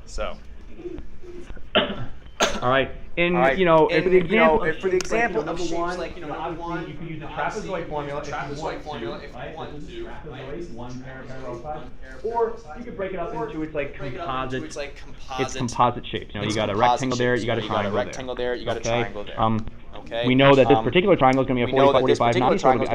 So. All right. And for the example of shapes like number one, you can use the trapezoid formula if you want to. Trapezoid, one pair of parallel sides. Or you could break it up into its composite shapes. You got a rectangle there, you got a triangle there. You got a triangle there. Okay. We know that this particular triangle is going to be a 45, 90, so it'll be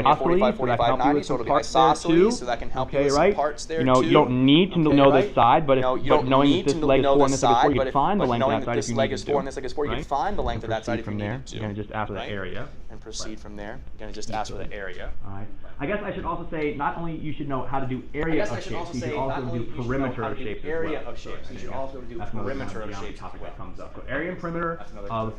45, 90, so it'll be isosceles, so that can help you with some parts there too. You don't need to know this side, but knowing that this leg is 4 and this leg is 4, you can find the length of that side if you need to. You can find the length of that side if you need to. You're going to just ask for the area. And proceed from there. You're going to just ask for the area. All right. I guess I should also say not only you should know how to do area of shapes, you should also do perimeter of shapes as well. You should also do perimeter of shapes as well. Comes up. So area and perimeter of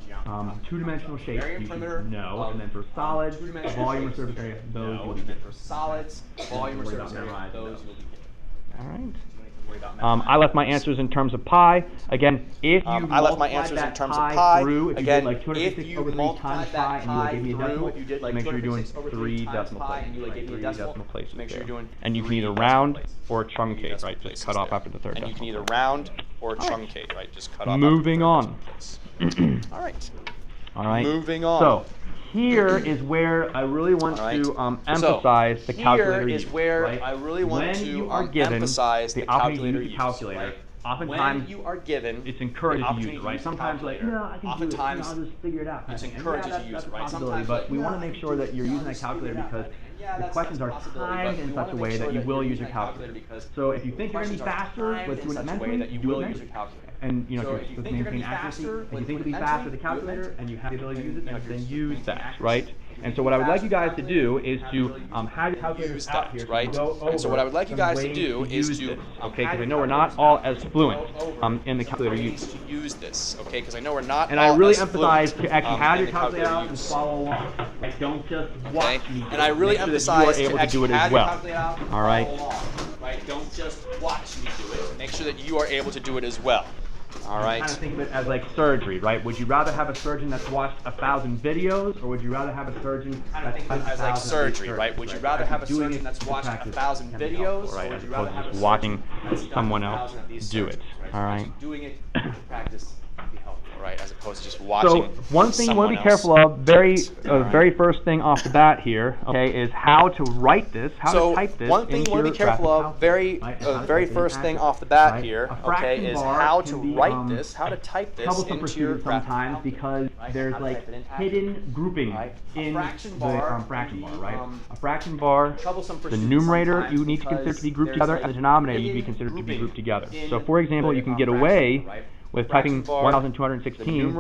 two-dimensional shapes you should know, and then for solids, volume or surface area, those will be given. For solids, volume or surface area, those will be given. All right. I left my answers in terms of pi. Again, if you multiplied that pi through, if you did like 256 over 3 times pi and you gave me a decimal, make sure you're doing 3 decimal places. Make sure you're doing. And you can either round or truncate, right? Just cut off after the third decimal. And you can either round or truncate, right? Just cut off. Moving on. All right. All right. Moving on. So here is where I really want to emphasize the calculator use. When you are given the opportunity to use the calculator, oftentimes it's encouraged to use it, right? Sometimes like, no, I can do it, I'll just figure it out. It's encouraged to use it, right? But we want to make sure that you're using that calculator because the questions are timed in such a way that you will use your calculator. So if you think you're going to be faster with doing it mentally, do it mentally. And to maintain accuracy, if you think it'll be faster with the calculator and you have the ability to use it, then use that, right? And so what I would like you guys to do is to have your calculators out here, right? And so what I would like you guys to do is to okay, because I know we're not all as fluent in the calculator use. Use this, okay? Because I know we're not. And I really emphasize to actually have your calculator out and follow along. Like, don't just watch me. And I really emphasize to actually have your calculator out and follow along. Right? Don't just watch me do it. Make sure that you are able to do it as well. All right. Kind of think of it as like surgery, right? Would you rather have a surgeon that's watched 1,000 videos, or would you rather have a surgeon that's as like surgery, right? Would you rather have a surgeon that's watched 1,000 videos, right? As opposed to just watching someone else do it. All right. Doing it in practice would be helpful, right? As opposed to just watching. So one thing you want to be careful of, very first thing off the bat here, okay, is how to write this, how to type this. One thing you want to be careful of, very first thing off the bat here, okay, is how to write this, how to type this into your sometimes because there's like hidden grouping in the fraction bar, right? A fraction bar, the numerator you need to consider to be grouped together, and the denominator you need to be considered to be grouped together. So for example, you can get away with typing 1,216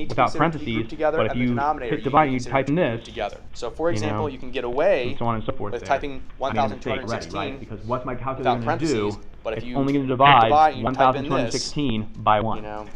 without parentheses, but if you hit divide, you type in this together. So for example, you can get away and so on and so forth with typing 1,216 right? Because what's my calculator going to do? But it's only going to divide 1,216 by 1.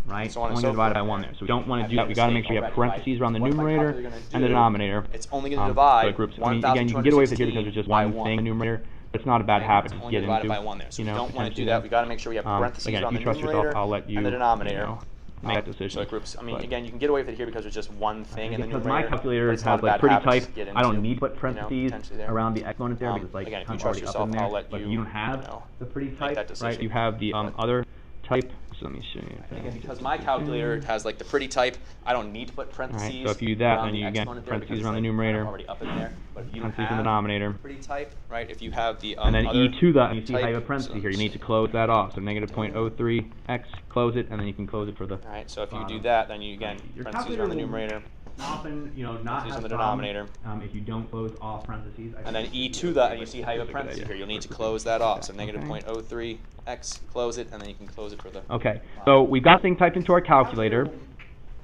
Right? It's only going to divide by 1 there. So we don't want to do that. We got to make sure you have parentheses around the numerator and the denominator. It's only going to divide groups. I mean, again, you can get away with it here because there's just one thing in the numerator. It's not a bad habit to get into. By 1 there. So we don't want to do that. We got to make sure we have parentheses again, on the numerator and the denominator. Make that decision. So groups. I mean, again, you can get away with it here because there's just one thing in the numerator. Because my calculator has like pretty type. I don't need to put parentheses around the exponent there because like again, if you trust yourself, I'll let you. But you don't have the pretty type, right? You have the other type. So let me show you. Again, because my calculator has like the pretty type, I don't need to put parentheses. Right, so if you do that, then you again parentheses around the numerator, already up in there. But if you parentheses in the denominator, pretty type, right? If you have the and then e to that, you see how you have a parenthesis here. You need to close that off. So negative 0.03x, close it, and then you can close it for the. All right. So if you do that, then you again parentheses around the numerator. Often, not have on the denominator. If you don't close off parentheses. And then e to that, and you see how you have a parenthesis here. You'll need to close that off. So negative 0.03x, close it, and then you can close it for the. Okay. So we've got things typed into our calculator.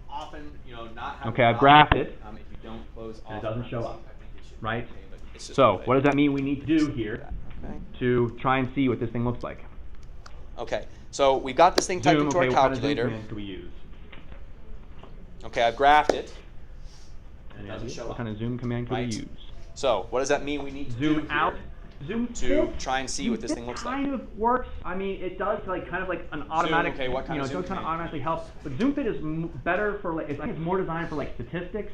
Often, okay, I've graphed it. If you don't close off, and it doesn't show up, right? So what does that mean we need to do here to try and see what this thing looks like? Okay. So we got this thing typed into our calculator. What kind of zoom command do we use? Okay, I've graphed it. What kind of zoom command can we use? So, what does that mean we need to zoom out? Zoom to try and see what this thing looks like. Kind of works. I mean, it does kind of like an automatic. Zoom, okay, what kind of zoom it does kind of automatically help. But zoom fit is better for like it's more designed for like statistics.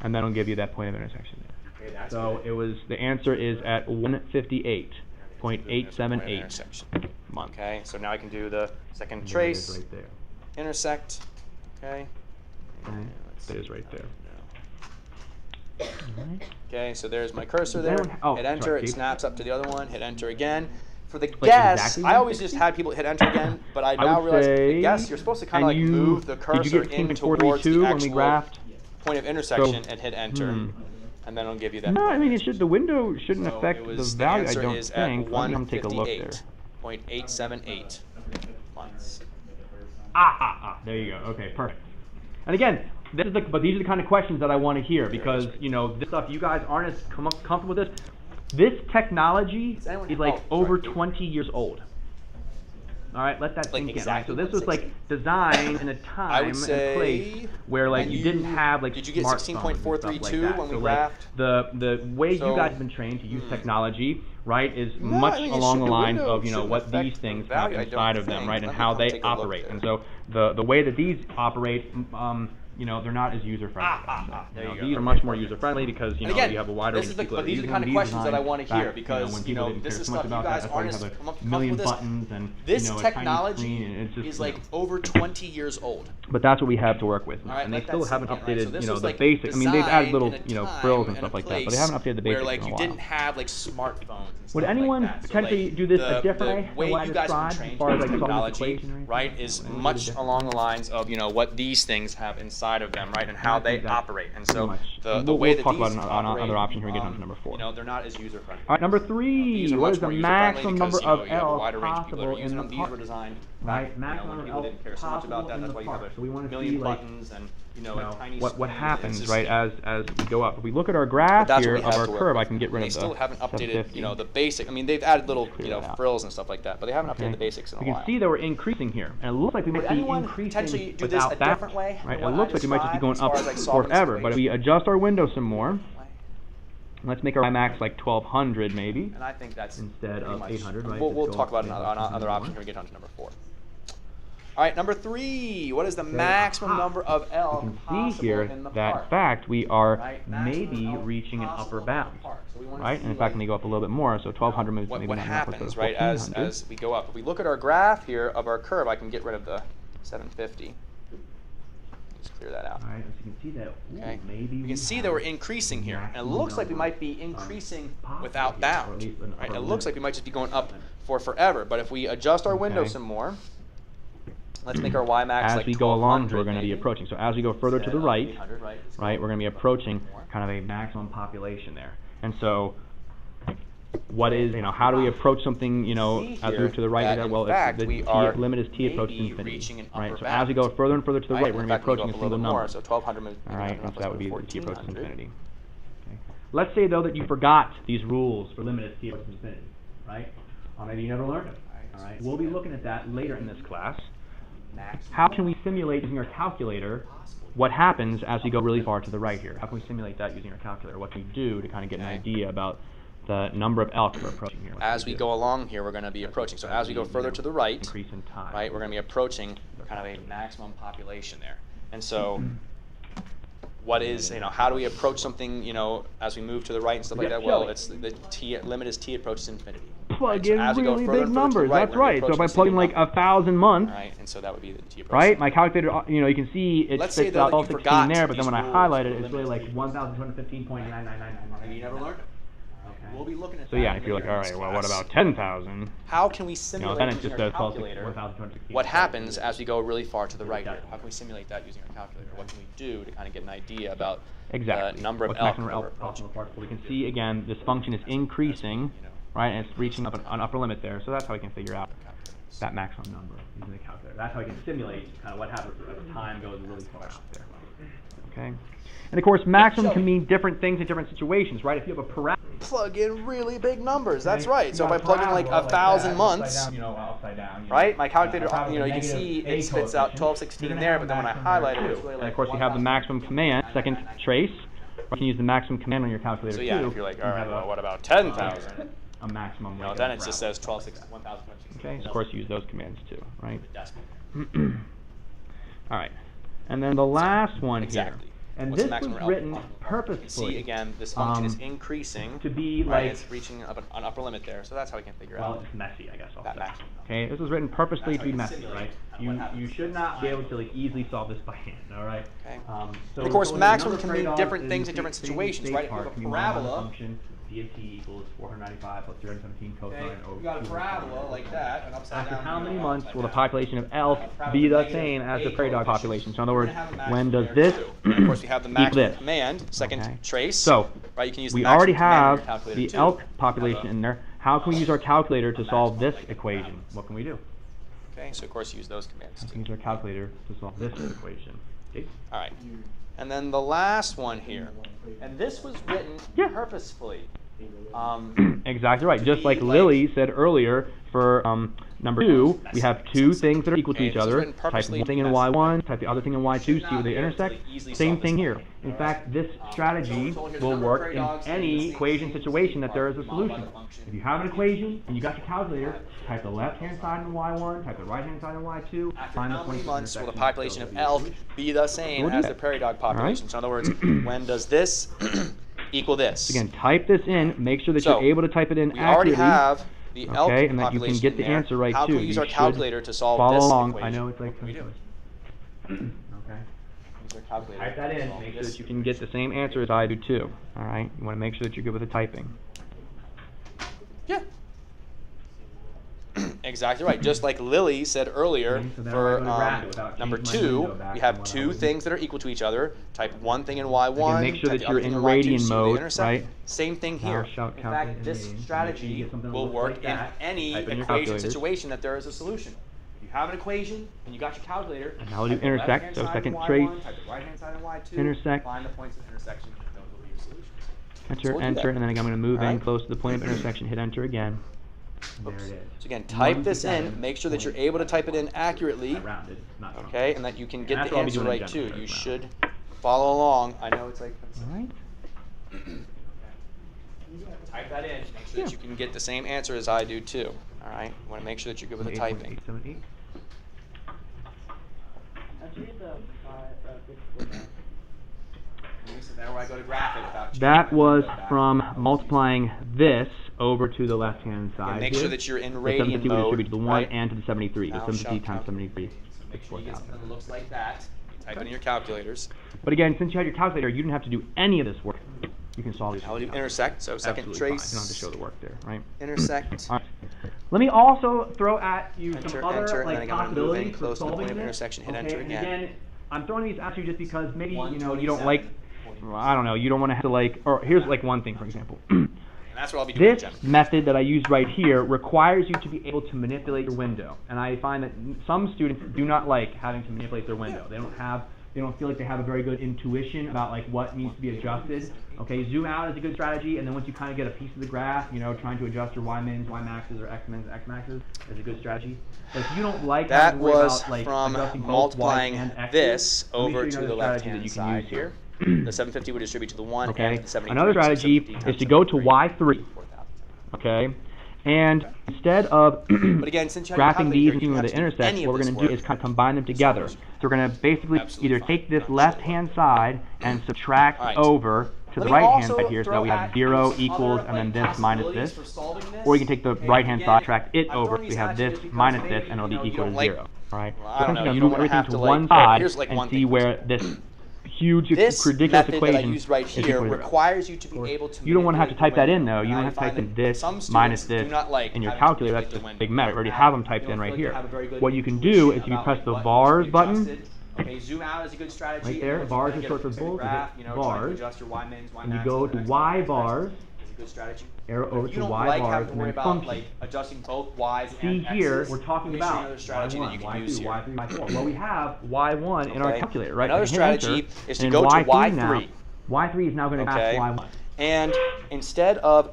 and that'll give you that point of intersection there. So it was, the answer is at 158. 0.878 months. Okay, so now I can do the second There it trace, is right there. intersect, okay. Okay, it is right there. Okay, so there's my cursor there. Hit enter, sorry, it snaps up to the other one. Hit enter again. For the Like guess, exactly I always 160? just had people hit enter again, but I I now would realize the say- guess, you're supposed to kind of like and move the did you cursor get in 10.432 towards the when we actual graphed? point of intersection and hit enter, and then it'll give you that. No, I mean, the window shouldn't So affect it the was, value, the I answer don't is think. at Let me take a look there. 158.878 months. There you go. Okay, perfect. And again, but these are the kind of questions that I want to hear because, you know, this stuff, you guys aren't as comfortable with this. This technology is like over 20 years old. All right, let that sink in. Right? So this was like designed in a time and place where like you didn't have like did you get smartphones and stuff like 16.432 that. when we so like graphed? the way you guys have been trained to use technology, right, is much along the lines of, you know, what these things have inside of them, right, and how they operate. And so the way that these operate, you know, they're not as user-friendly. There you go. These are much more user-friendly because, you know, Again, you have a wider range of people that are these are the using kind them. of questions that I want to hear Back, because, when you people know, didn't this care is so much stuff you about guys that, that's why aren't you as have a comfortable million with this. buttons and, This you know, a tiny technology screen, and it's just, is you like know. over 20 years old. But that's what we have to work with now. All right, And they let still that haven't sink in, right? updated, So this you know, was, the like, basic. I mean, they've added little, designed you know, in a frills time and stuff and a like that, but they haven't updated the where basics like in a you while. didn't have like smartphones and stuff Would anyone like that. So, potentially like, do this the a different way way than you what I guys have described been as trained far as to like use solving this technology, equation or anything? right, is Would anyone do much it along the lines of, you know, what these things have inside of them, right, and how I think they that's operate. And pretty so much. the way We'll that talk these about operate, another option here. We get on to number 4. you know, they're not as user friendly. All right, number 3. What is the maximum number of L's possible in the These were part? designed Right, you know, maximum when of people L's didn't care so much about possible that. in That's the why you have part. a So we want to million see, like, buttons and, you know, a tiny what screen. happens, It's right, just, as we go up. If we look at our graph that's here what we of have our to work curve, with. I can get rid They of the still haven't updated, 750. you know, the basic. I mean, they've added little, Clear you know, that out. frills and stuff like that, but they haven't updated the basics in a We while. can see that we're increasing here, and it looks like we might be anyone increasing potentially do this without a different way right? than It what looks I like we might just be going described up as far as, like, solving this forever, but if we adjust our window some more, let's make our max like 1200 maybe, And I think that's instead pretty of much, 800, right? We'll Let's talk go about up another more. option when we get on to number 4. All right, number 3. What is the maximum number of L You can possible see here in the that, in part? fact, we are Right? Maximum maybe L reaching an possible upper in the bound, part. So we wanna right? see, And in fact, like, when they go up a little bit more, so 1200 moves maybe what not happens, upwards right, of as 1400. we go up. If we look at our graph here of our curve, I can get rid of the 750. Just clear that out. All right, as you can see that, Okay. maybe You can see that we're increasing here, and it looks like we might be increasing without bound. Right? It looks like we might just be going up for forever. But if we adjust our window Okay. some more, let's make our Y max as like we go along, 1200 we're going to be maybe, approaching. So as we go further to instead the of right, 800, right, right, we're going to be approaching kind of a maximum population there. And so, what is, you know, how do we approach something, you know, See as we here move to the right? that, There? in Well, fact, the we are limit is t approaches maybe infinity, reaching an right? upper So as we go bound. further and further to the right, Right? we're In going to be fact, we go approaching up a little single bit number. more, so 1200 moves. All right, and so that would be the t approaches 1400. infinity. Okay. Let's say though that you forgot these rules for limit as t approaches infinity, right? Or maybe you never learned them. All right, we'll be looking at that later in this class. How can we simulate using our calculator what happens as we go really far to the right here? How can we simulate that using our calculator? What can we do to kind of get an idea about the number of L we're approaching here? As we go along here, we're going to be approaching. So as we go further to the right, increase in time. right, we're going to be approaching kind of a maximum population there. And so, what is, you know, how do we approach something, you know, as we move to the right and stuff like that? Well, it's the t limit is t approaches infinity. Plug So in as we go really further big and further to the numbers. right, That's we're gonna be right. So if I approaching plug in single like number. 1,000 months, Right, and so that would be the t approach. right? My calculator, you know, you can see it Let's say, spits though, out that all you 16 forgot there, but then these when I rules highlight it, for it's really limit like as 1,215.99999. Maybe you never learned it. We'll be looking at So that yeah, if you're like, later all in this right, well, what class. about 10,000? How can we You know, simulate then it using just our does calculator 1,216. what happens as we go really far to the right here? How can we simulate that using our calculator? What can we do to kind of get an idea about Exactly. the number of What's L maximum that L we're approaching? possible part? So we can see again, this function is increasing, right, and it's reaching up an upper limit there. So that's how we can figure out that maximum number using the calculator. That's how we can simulate kind of what happens as time goes really far out there. Okay. And of course, maximum can mean different things in different situations, right? If you have a parabola, Plug in really big numbers. That's right. So if I plug in like 1,000 months, right? My calculator, you know, you can see it spits out 1216 there, but then when I highlight it, it's really like. and of course you have the maximum command, second trace. You can use the maximum command on your calculator So yeah, too. if you're like, You all right, have well, what about 10,000? a maximum. No, like then a it just parabola. says 1,216. Okay, so of course use those commands too, right? Decimal. All right, and then the last one Exactly. here. And what's this the maximum was or written upper limit? purposefully. See, again, this function is increasing to be right? like, It's reaching an upper limit there, so that's how we can figure well, out it's messy, I guess. that maximum. Okay, this was written purposely That's to be how you messy, simulate right? what happens. You should not be able to like easily solve this by hand, all right? Okay. So And of course, the maximum number can of mean trade-offs different is things in the different same situations, state right? If you part have a can be modeled on the parabola, function d of t equals 495 plus 317 cosine okay, over you got a 200. parabola like that, an upside After down. how many and months upside will the down. population of elk Parabola be the negative same as the A prairie dog coefficient. population? So in other We're words, gonna have a maximum when does there, this too. And of course, we have the equal maximum this? command, second Okay. trace. So, right, you can use the we maximum already command in your have calculator, the too. elk population in there. How can we use our calculator to solve this equation? What can we do? Okay, so of course use those commands We too. can use our calculator to solve this equation. Okay? All right, and then the last one here, and this was written Yeah. purposefully. Exactly right. To Just be like like- Lily said earlier, for number 2, we have two things that are equal to Okay, each this is other. written Type purposely one thing in messy. y1, type the other thing in y2, see not where they be able to, intersect. like, easily Same solve thing this here. problem, In right? fact, this strategy so here's will the number of work prairie in dogs, any same equation thing, situation that there is a modeled by solution. the function. If you have an equation and you got your calculator, type the left-hand side in y1, type the right-hand side in y2, After find the how many points of months will the intersection. population of elk be the same We'll do as that. the prairie dog All right. population? So in other words, when does this equal this? Again, type this in. Make sure that So, you're able to type it in we already accurately. have the elk Okay, and that you can population get the in there. answer right How too. can we use You our should calculator to solve follow this along. equation? I know it's like What do we do? okay. Use our calculator Type that to in. solve Make sure this that you can get the same answer as I do too. All right. You want to make sure that you're good with the typing. Yeah. Exactly right. Just like Lily said earlier, Okay, so then for I'm gonna graph it without number changing my 2, window back we to have what I two was things that are equal to each other. Type one thing in y1. Again, make sure type that the other you're thing in y2, radian see where they mode, intersect. right? Same thing Now here. shout In calculate fact, in this radian. Make sure you strategy get something that will looks work like in that. any Type in your equation calculators. situation that there is a solution. If you have an equation and you got your calculator, And now we'll do type the intersect, left-hand so side in second y1, trace, type the right-hand side in y2, intersect. find the points of intersection, and those will be your solutions. Enter, we'll do enter, that. and then again, I'm going to move in Alright. close to the point of intersection. Hit enter again. There it is. So again, type 1 this to 7, in, make sure that you're able to type it in accurately, I rounded, not wrong. okay, and that you can And get that's the what I'll be answer doing in right general, too. You that's should follow along. I know it's like, All right. type that in, make sure that you can get the same answer as I do too. All right, you want to make sure that you're good with the typing. 8.878. So there where I go to graph it without That changing was my window back. from multiplying this over to the left-hand side. And make here. sure that you're in The radian 750 would mode, distribute to the 1 right? and to the 73. Now The 750 shout times 73. So make sure you get something that looks like that. Type it in your calculators. But again, since you had your calculator, you didn't have to do any of this work. You can solve these. Now we'll do intersect. So second Absolutely fine. trace. You don't have to show the work there, right? Intersect. All right. Let me also throw at you Enter, some other enter, and then like again, I'm gonna move in possibilities for close to the solving point of this. intersection. Hit Okay, enter and again. I'm throwing these at you just because maybe you 127. don't like. Well, I don't know. You don't want to have to like. Or here's like one thing, for example. And that's what I'll be doing. This method that I used right here requires you to be able to manipulate your window, and I find that some students do not like having to manipulate their window. They don't feel like they have a very good intuition about like what needs to be adjusted. Okay, zoom out is a good strategy, and then once you kind of get a piece of the graph, trying to adjust your y mins, y maxes, or x mins, x maxes is a good strategy. But if you don't like That having to worry was about, like, from adjusting both multiplying y's and x's, this let me over show you to another the strategy that left-hand you can side use here. The 750 would distribute to the 1 Okay. and the 73. Another So strategy 750 is to go to times y3. 4,000. Okay, and instead of But again, since you have your graphing these calculator, and you seeing where have they to do intersect, any of what we're this going to do work. is kind of combine them together. So we're going to basically Absolutely either fine. take this Not left-hand side and subtract All right. over to Let the me right-hand also side here, so that throw we have at 0 some equals, other, and then like, this minus possibilities this. for solving this. Or you can take the Okay, right-hand again, side, subtract it I'm over, throwing so we these have at you this just because minus maybe, this, and it'll be you equal don't to like- 0. All right? Well, I So don't essentially know, I'm you going to don't move wanna have everything to to, one like, side here's, like, and one see thing. where this huge, This ridiculous method equation that I used right is here equal to 0. requires you to be Of course, able to you don't want to have to manipulate type that the in, though. window. You don't And have to I type find in that this some minus students this do not like in your having to calculator. manipulate That's the just window. big matter. We already They have them typed don't in feel right like they here. have a very good What you can do intuition is if you about, press like, the what vars needs to be button, adjusted. Okay, zoom out is a good strategy. Right there, Once you bars kinda are get short a for specific bulls, you graph, hit you know, trying to bars, adjust your y mins, y and you maxes, go and to x y minus bars, is a good strategy. arrow over If you to don't y like bars, having to and worry then about function. like adjusting both y's See and here, x's, we're talking let me show you about another strategy that you y1, can use y2, here. y3, y4. Well, we have y1 in our Okay. calculator, right? Another So we hit strategy enter, is to and go to y3 y3. now. Y3 is now going to Okay. graph y1. And instead of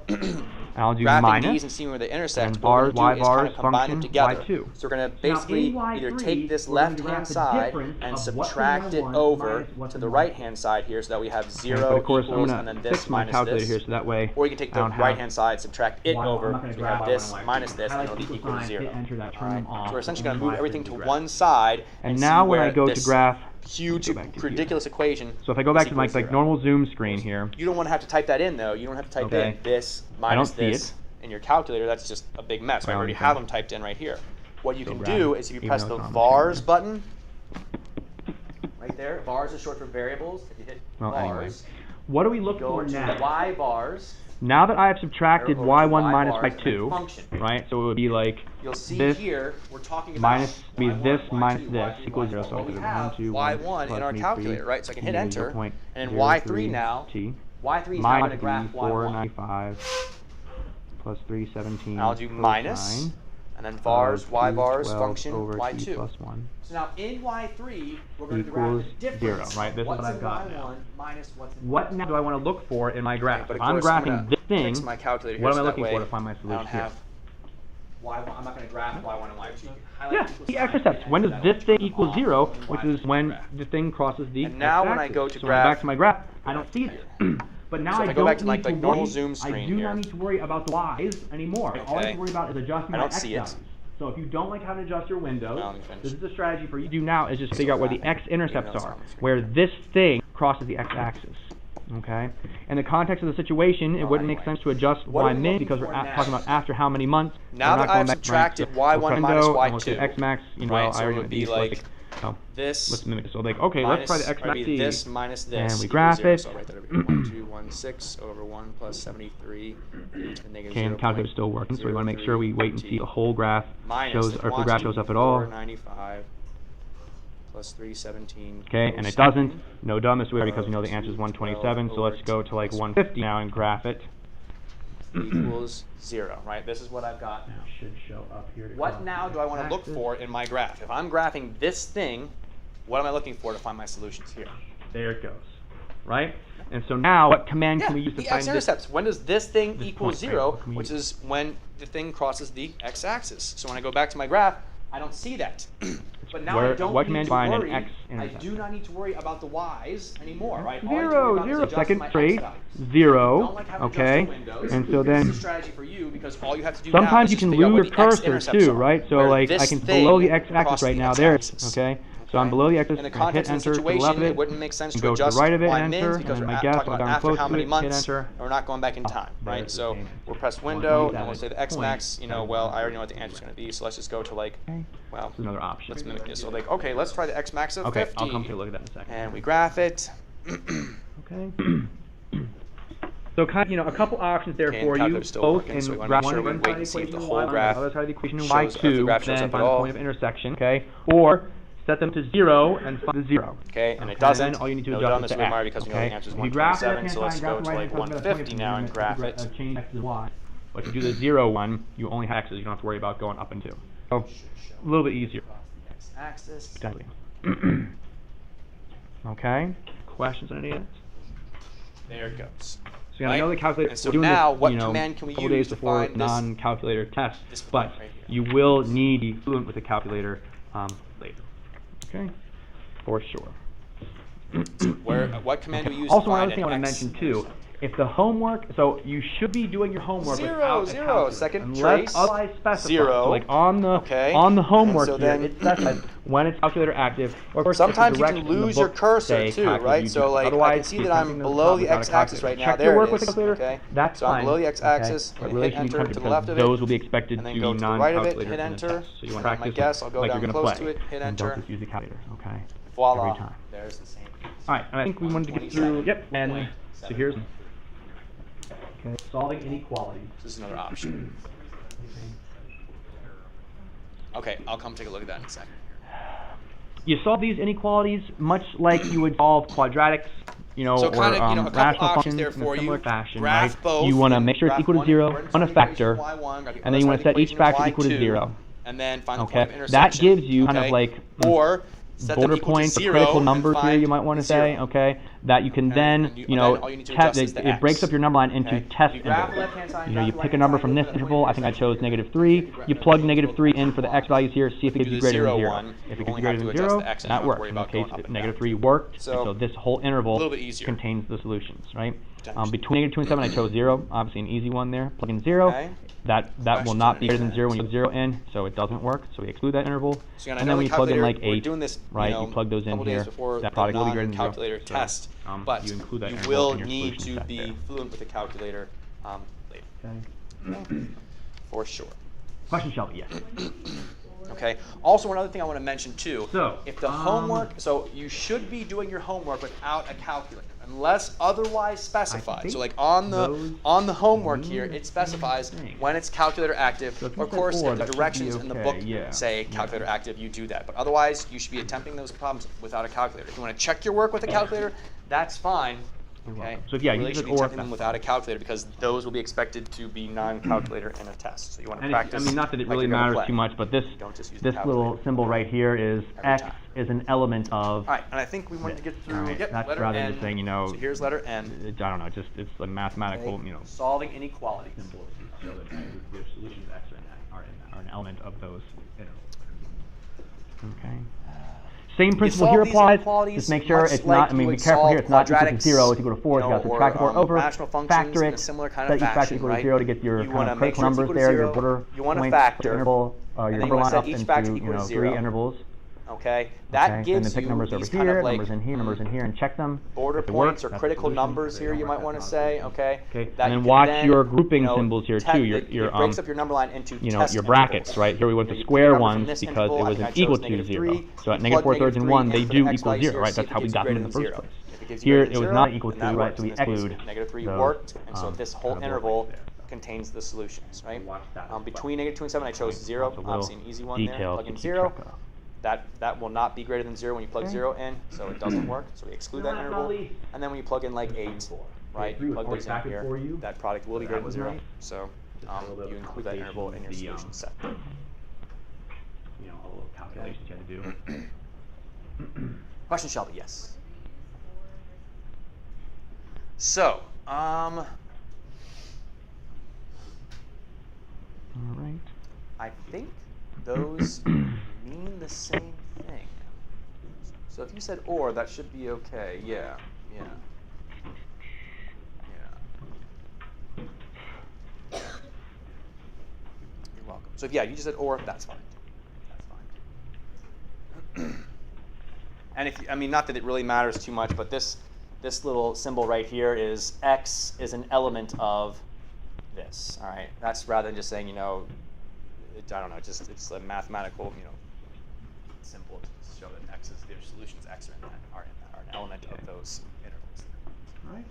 And I'll do graphing minus. these and seeing where they intersect, and what we're bars, going to do is kind y-bars, of combine them function, together. y2. So we're going to So now basically in Y3, either take this we're going to left-hand graph the side difference and of what's in subtract it Y1 over minus what's to in the Y2. right-hand side here so that we have Okay, 0 but of course, equals I'm and then going to this fix my minus calculator this. here so that way Or you can take I the don't have right-hand side, subtract it Y1. over, I'm not going so to we have grab this Y1 and minus this, and highlight it'll be equal equal to sign, 0. hit enter, that turn Alright, them off. so we're essentially and going to move Y3 everything to graph. one side And see now when where I go to this graph huge, Go back to ridiculous equation. So if I go back is to my equal to like 0. normal Zoom screen here, You don't want to have to type that in though. You don't have to type Okay. in this I don't minus see this it. in your calculator. That's just a big mess. I Well, already okay. have them typed in right here. What you So can grab do it, is if you even press though the it's on the vars screen. button, right there. Vars is short for variables. If you hit Well, vars, anyway. What do we look go for to now? y vars. Now that I have subtracted Or to y1 y minus bars by and 2, function. right? So it would be like You'll see this here we're talking about minus be y1, this y2, minus this y3, equals y4. 0. So Well, we it's have 1, 2, y1 in our calculator, right? So I can hit enter, and then y3 now. T Y3 is now going minus to graph b y1. 495 plus 317. And I'll do minus, and then vars, y bars, function, over t y2. plus 1 So now in y3, we're going to equals graph the difference. 0, right? This is what's what I've in got y1 now. minus what's in What y2. now do I want to look for in my graph? But If of I'm course, I'm graphing gonna this thing, fix my calculator what here am I so that looking for way to find my I don't solution here? have y1. I'm not going to graph y1 and y2. Yeah, the extra steps. When does this thing equal 0, which is when the thing crosses the And now when I x-axis. go to So when I go back graph- to my graph, I don't see it. But now So if I I go don't back to, need like, to normal worry. Zoom I screen do here. not need to worry about the y's anymore. All I have Okay. to worry about is adjusting I my don't x see it. values. So if you don't like having to adjust your windows, Now let me finish. this is the strategy for you to do now is just figure out where the graphing, x-intercepts even though it's are, on the screen. where this thing crosses the x-axis. Okay? In the context of the situation, it Well, wouldn't make anyway. sense to adjust What are y we min looking because we're for now? talking about after how many months. Now We're that not going I've back, subtracted right? y1 So minus window, and we'll say y2, x max, you know, right, so I it already would went be these, like oh, this let's mimic it. So like, okay, let's try the x or max it'd be d. this minus this. And we equals graph 0. it. So right there, it'd be 1216 over 1 plus 73. And negative Okay, and the calculator's still working, so we want to make sure we wait and see the whole graph minus shows, or if the graph shows up at all. 495 plus 317. Okay, and it doesn't. No dumb this way because we know the answer is 127. So let's go to like 150 now and graph it. Equals 0, right? This is what I've got now. Should show up here. What now do I want to look for in my graph? If I'm graphing this thing, what am I looking for to find my solutions here? There it goes, right? And so now, what command Yeah, can we use to the find this? x-intercepts. When does this thing this equal point, right? 0, Can we which use- is when the thing crosses the x-axis. So when I go back to my graph, I don't see that. But now I don't what need command to find an worry. I x-intercept? do not need to worry about the y's anymore, right? All I need to worry Zero, about is zero, adjusting second my x straight, values. Don't 0, like having to okay? adjust the windows. And so This then, is a strategy for you because all you have to do now sometimes is you just can figure out lose where your the cursor x-intercepts too, are, right? So where like, this I can, thing below the x-axis crosses right the now, there, x-axis. okay? So I'm Okay? below the x-axis, In the I hit context of the enter to the left situation, of it wouldn't make sense and to go to the adjust right of it, y and mins enter, because and we're my guess, talking I'll about down after close how to many it, hit months, enter. and we're not going back in time, right? there's the So same. we'll press Well, window, that and we'll is say the point. x max, you know, well, I already know what the answer's going to be, so let's just go to like, well, This is another option. let's mimic this. So like, okay, let's try the x max of Okay, 50. I'll come take a look at that in a second. And we graph it. Okay. So kind of, you know, a couple options there Okay, for and you, calculator's still both working, in so we wanna graph make sure 1 we side wait of the and see if equation the in whole y1, graph the other side of the equation in shows- if the y2, graph shows then up at find the all. point of intersection, okay? Or set them to 0 and find the 0. Okay, and it Okay, doesn't. then all you need to no adjust dumb is is to Umar x, because we know okay? the answer is If you graph the 127, so let's left-hand go side, to like graph the right-hand side, 150 now and graph it. Change x to y. But if you do the 0 one, you only have x's. You don't have to worry about going up and 2. So, a little bit easier. X-axis. Potentially. Okay. Questions on any of that? There it goes. So you gotta know the calculator. And so we're doing now, this, what you know, command can we couple use days to before find this- non-calculator test, this point but right here? you will need to be fluent with the calculator later. Okay, for sure. What command do we use Also, to one find other thing I want an to x? mention too, if the homework, so you should be doing your homework Zero, without a zero, calculator, second unless trace, otherwise specified. zero. So like on the Okay. homework And so here, then- it specifies when it's calculator active. Or of course, Sometimes if you the can directions in the lose your book cursor say too, calculator, right? you So do. like I Otherwise, can see if that something I'm doesn't below come the without a x-axis calculator, right now. check There your it work with the is. calculator. Okay. That's So I'm fine. below the x-axis. Okay. But Hit really should be enter counted to the because left of it. those will be expected And then to go be to the right of it, non-calculator hit in the enter. test. So you want And to on my practice guess, I'll go like down you're going to close play. to it, hit And don't enter. just use the calculator. Okay. Voila. Every time. There's the same. All right, and I think we wanted to get through. Yep. And so here's. Okay. Solving inequalities. This is another option. Okay, I'll come take a look at that in a second. You solve these inequalities much like you would solve quadratics, you know, So or kind of, you know, a couple rational options functions there in a for similar you. fashion, Graph right? both. You want to make sure it's graph equal to 0 on a factor, and then you want to set each factor equal to 0. And then find the point Okay, of intersection. that gives you kind Okay? of like or set them border equal to points, 0 critical and numbers here find you might want to 0. say, okay? that you can then, all you need to adjust is the it breaks up your number line into test You graph the intervals. left-hand side, You pick a number from this interval. I think I chose -3. You plug -3 in for the x values here, see if it gives you greater than 0. If it gives you greater than 0, that works. In this case, -3 worked, so this whole interval contains the solutions, right? Between -2 and 7, I chose 0, obviously an easy one there. Plug in 0. That will not be greater than 0 when you put 0 in, so it doesn't work. So we exclude that interval. And then when you plug in like 8, right, you plug those in here. That product will be greater than 0. Calculator test, but you include that you interval will in your need solution to set be there. fluent with the calculator later. Okay. For sure. Question, Shelby, yes. Okay. Also, one other thing I want to mention too. So, if the homework, so you should be doing your homework without a calculator, unless otherwise specified. So, like on the homework here, it specifies when it's calculator active. So of course, if the directions in the book yeah. say calculator active, you do that. But otherwise, you should be attempting those problems without a calculator. If you want to check your work with a calculator, that's fine. Okay. So yeah, you really use should it be or attempting them without a calculator because those will be expected to be non-calculator in a test. So you want to practice. I mean, not that it like really you're gonna matters play. too much, but this Don't just use the little symbol right here is Every x time. is an element of. All right, and I think we wanted to get through. Right, Yep, that's letter rather than N. just saying, So here's letter N. I don't know, just it's a mathematical, Solving inequalities. symbol to show that the solutions x are an element of those intervals. Okay. Same principle here applies. Just make sure it's not. I mean, be careful here. It's not equal to 0. It's equal to 4. So you got to subtract 4 over. Factor it. Set each factor equal to 0 to get your kind of critical numbers there. Your border points, your interval, your number line up into 3 intervals. Okay, that gives and then pick you numbers over these here, kind of like numbers in here, numbers in here, and check them. border If it points works, or that's critical the solution. numbers here. You might want to say, okay. Okay, That and then you can watch then, your grouping symbols here too. It breaks up your number line into test your brackets, intervals. right? Here we went You to pick a square number from ones this because interval. it I wasn't think I equal chose to 0. -3. So at You plug -4/3 and 1, -3 they in for do the x equal values 0, here, right? see That's if how it we gives you got them in the greater first than place. 0. If it gives you Here greater it was than not 0, equal then to, that right? works. So we In this case, exclude -3 those, worked, and so this whole kind of interval like that. contains the solutions, right? Watch that. Between -2 and 7, I chose 0. Lots of Obviously, an easy one there. details Plug to in keep 0. track of. That will not be greater than 0 when you plug 0 in, so it doesn't work. So we exclude that interval. And then when you plug in like 8, right, you plug those in here, that product will be greater than 0. So you include that interval in your solution set. All the calculations you had to do. Question, Shelby? Yes. So, All right. I think those mean the same thing. So if you said or, that should be okay. Yeah. You're welcome. So if you just said or, that's fine. That's fine. And if not that it really matters too much, but this little symbol right here is x is an element of this. All right. That's rather than just saying I don't know. It's a mathematical symbol to show that x is their solutions. X are an element of those intervals. All right.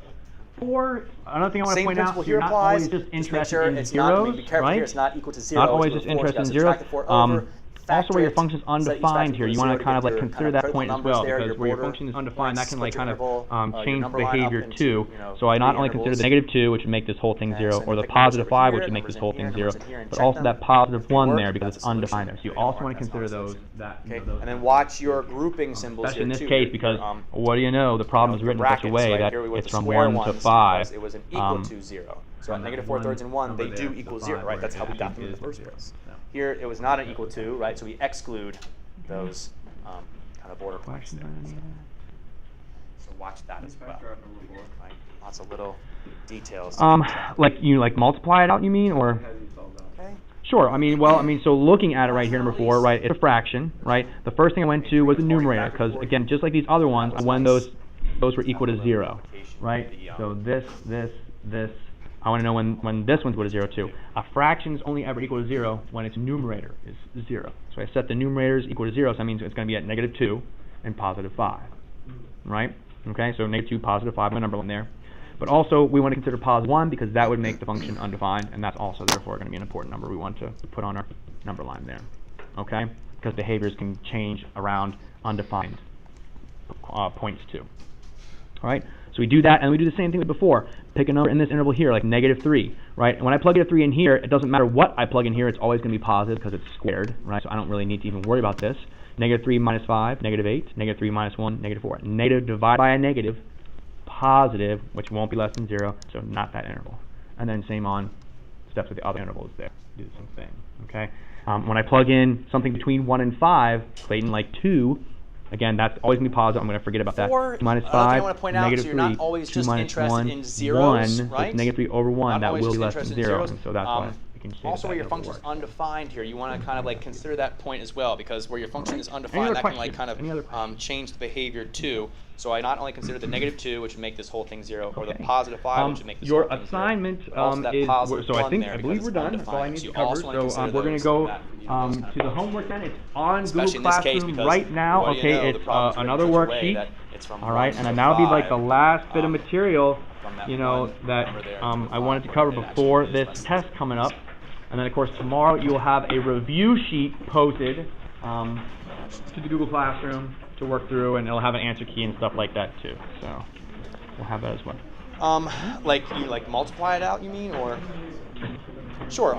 Or another thing I want to Same point principle out, here you're not applies. always just Make interested sure in it's zeros, not, be careful right? here, it's not equal to 0. Not always it's just equal to 4, interested in so you zeros. gotta subtract the 4 over, Also, where your factor function is it, set each undefined factor here, you equal want to to kind of 0 like to get consider your that kind of point as critical well, numbers there, because your where your border function is undefined, that can like points, kind of split your interval, your change the number line up behavior into, too. So I not only consider the -2, which would make this whole thing Okay, 0, so or you the pick numbers +5, over which here, would make this whole thing numbers 0, in here, and but check also them. that +1 If they work, there because that's it's a solution. undefined there. So you If they also don't want work, to that's not consider a those, solution. those And then watch your grouping symbols especially in here this too. case, because Your, what do you know? The problem is written in such a way that it's from 1 to 5. It was an equal to 0. So at -4/3 and 1, they do equal 0, right? That's how we got them in the first place. Here, it was not an equal to, right? So we exclude those kind of border points there. So watch that as well. Right? Lots of little details. Like multiply it out, you mean, or? Okay. Sure. So looking at it right here, number 4, right? It's a fraction, right? The first thing I went to was the numerator, because again, just like these other ones, when those were equal to 0, right? So this. I want to know when this one's equal to 0 too. A fraction is only ever equal to 0 when its numerator is 0. So I set the numerators equal to 0, so that means it's going to be at -2 and +5, right? Okay, so -2, +5, my number line there. But also, we want to consider +1 because that would make the function undefined, and that's also therefore going to be an important number we want to put on our number line there. Okay, because behaviors can change around undefined points too. All right. So we do that, and we do the same thing as before. Pick a number in this interval here, like -3, right? And when I plug a 3 in here, it doesn't matter what I plug in here, it's always going to be positive because it's squared, right? So I don't really need to even worry about this. -3 minus 5, -8, -3 minus 1, -4. Negative divided by a negative positive, which won't be less than 0, so not that interval. And then same on steps with the other intervals there. Do the same thing, okay? When I plug in something between 1 and 5, Clayton, like 2, again, that's always going to be positive. I'm going to forget about that. 2 minus 5, I want to point out, negative so 3, you're not always 2 just minus interested 1, in zeros, 1, right? so it's negative 3 over 1, Not that always will be just less than interested in 0, zeros. and so that's why we can say Also, that where your interval function's works. undefined here, you want to kind of like consider that point as well, because where your function is undefined, that can like kind of change the behavior too. So I not only consider the negative 2, which would make this whole thing 0, or the positive 5, which would make this whole thing 0. Your assignment is, so I believe we're done. That's all I need to cover. So we're going to go to the homework then. It's on Google Classroom right now. Okay, it's another worksheet. All right, and then that'll be like the last bit of material, you know, that I wanted to cover before this test coming up. And then, of course, tomorrow you will have a review sheet posted to the Google Classroom to work through, and it'll have an answer key and stuff like that too. So we'll have that as well. Like you multiply it out, you mean, or? Sure.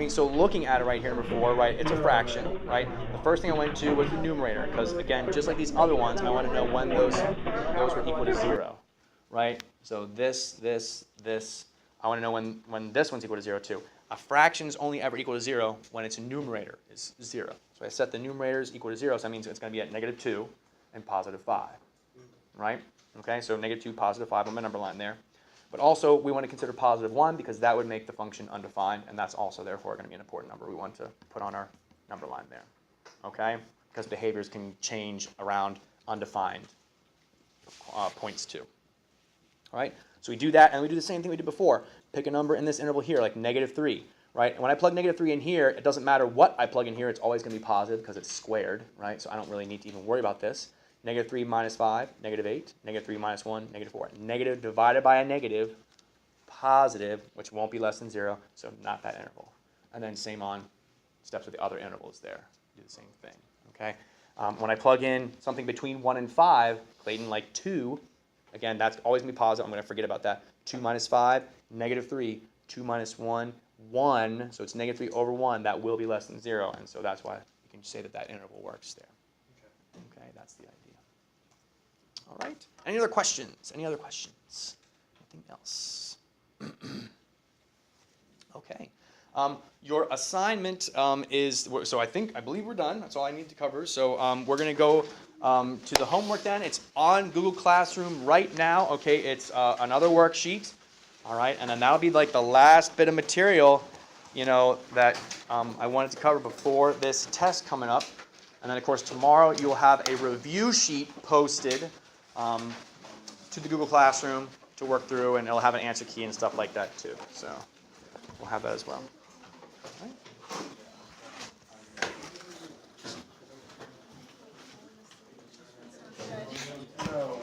So looking at it right here before, right, it's a fraction, right? The first thing I went to was the numerator, because again, just like these other ones, I want to know when those were equal to 0, right? So this, I want to know when this one's equal to 0 too. A fraction is only ever equal to 0 when its numerator is 0. So I set the numerators equal to 0, so that means it's going to be at negative 2 and positive 5, right? Okay, so negative 2, positive 5 on my number line there. But also, we want to consider positive 1 because that would make the function undefined, and that's also, therefore, going to be an important number we want to put on our number line there, okay? Because behaviors can change around undefined points too. All right, so we do that, and we do the same thing we did before. Pick a number in this interval here, like negative 3, right? And when I plug negative 3 in here, it doesn't matter what I plug in here, it's always going to be positive because it's squared, right? So I don't really need to even worry about this. Negative 3 minus 5, negative 8, negative 3 minus 1, negative 4. Negative divided by a negative, positive, which won't be less than 0, so not that interval. And then same on steps with the other intervals there. Do the same thing, okay? When I plug in something between 1 and 5, Clayton, like 2, again, that's always going to be positive. I'm going to forget about that. 2 minus 5, negative 3. 2 minus 1, 1. So it's negative 3 over 1. That will be less than 0. And so that's why you can say that that interval works there. Okay, that's the idea. All right. Any other questions? Any other questions? Anything else? Okay. Your assignment is, so I believe we're done. That's all I need to cover. So we're going to go to the homework then. It's on Google Classroom right now. Okay, it's another worksheet. All right, and then that'll be like the last bit of material, you know, that I wanted to cover before this test coming up. And then, of course, tomorrow you'll have a review sheet posted to the Google Classroom to work through, and it'll have an answer key and stuff like that too. So we'll have that as well. All right.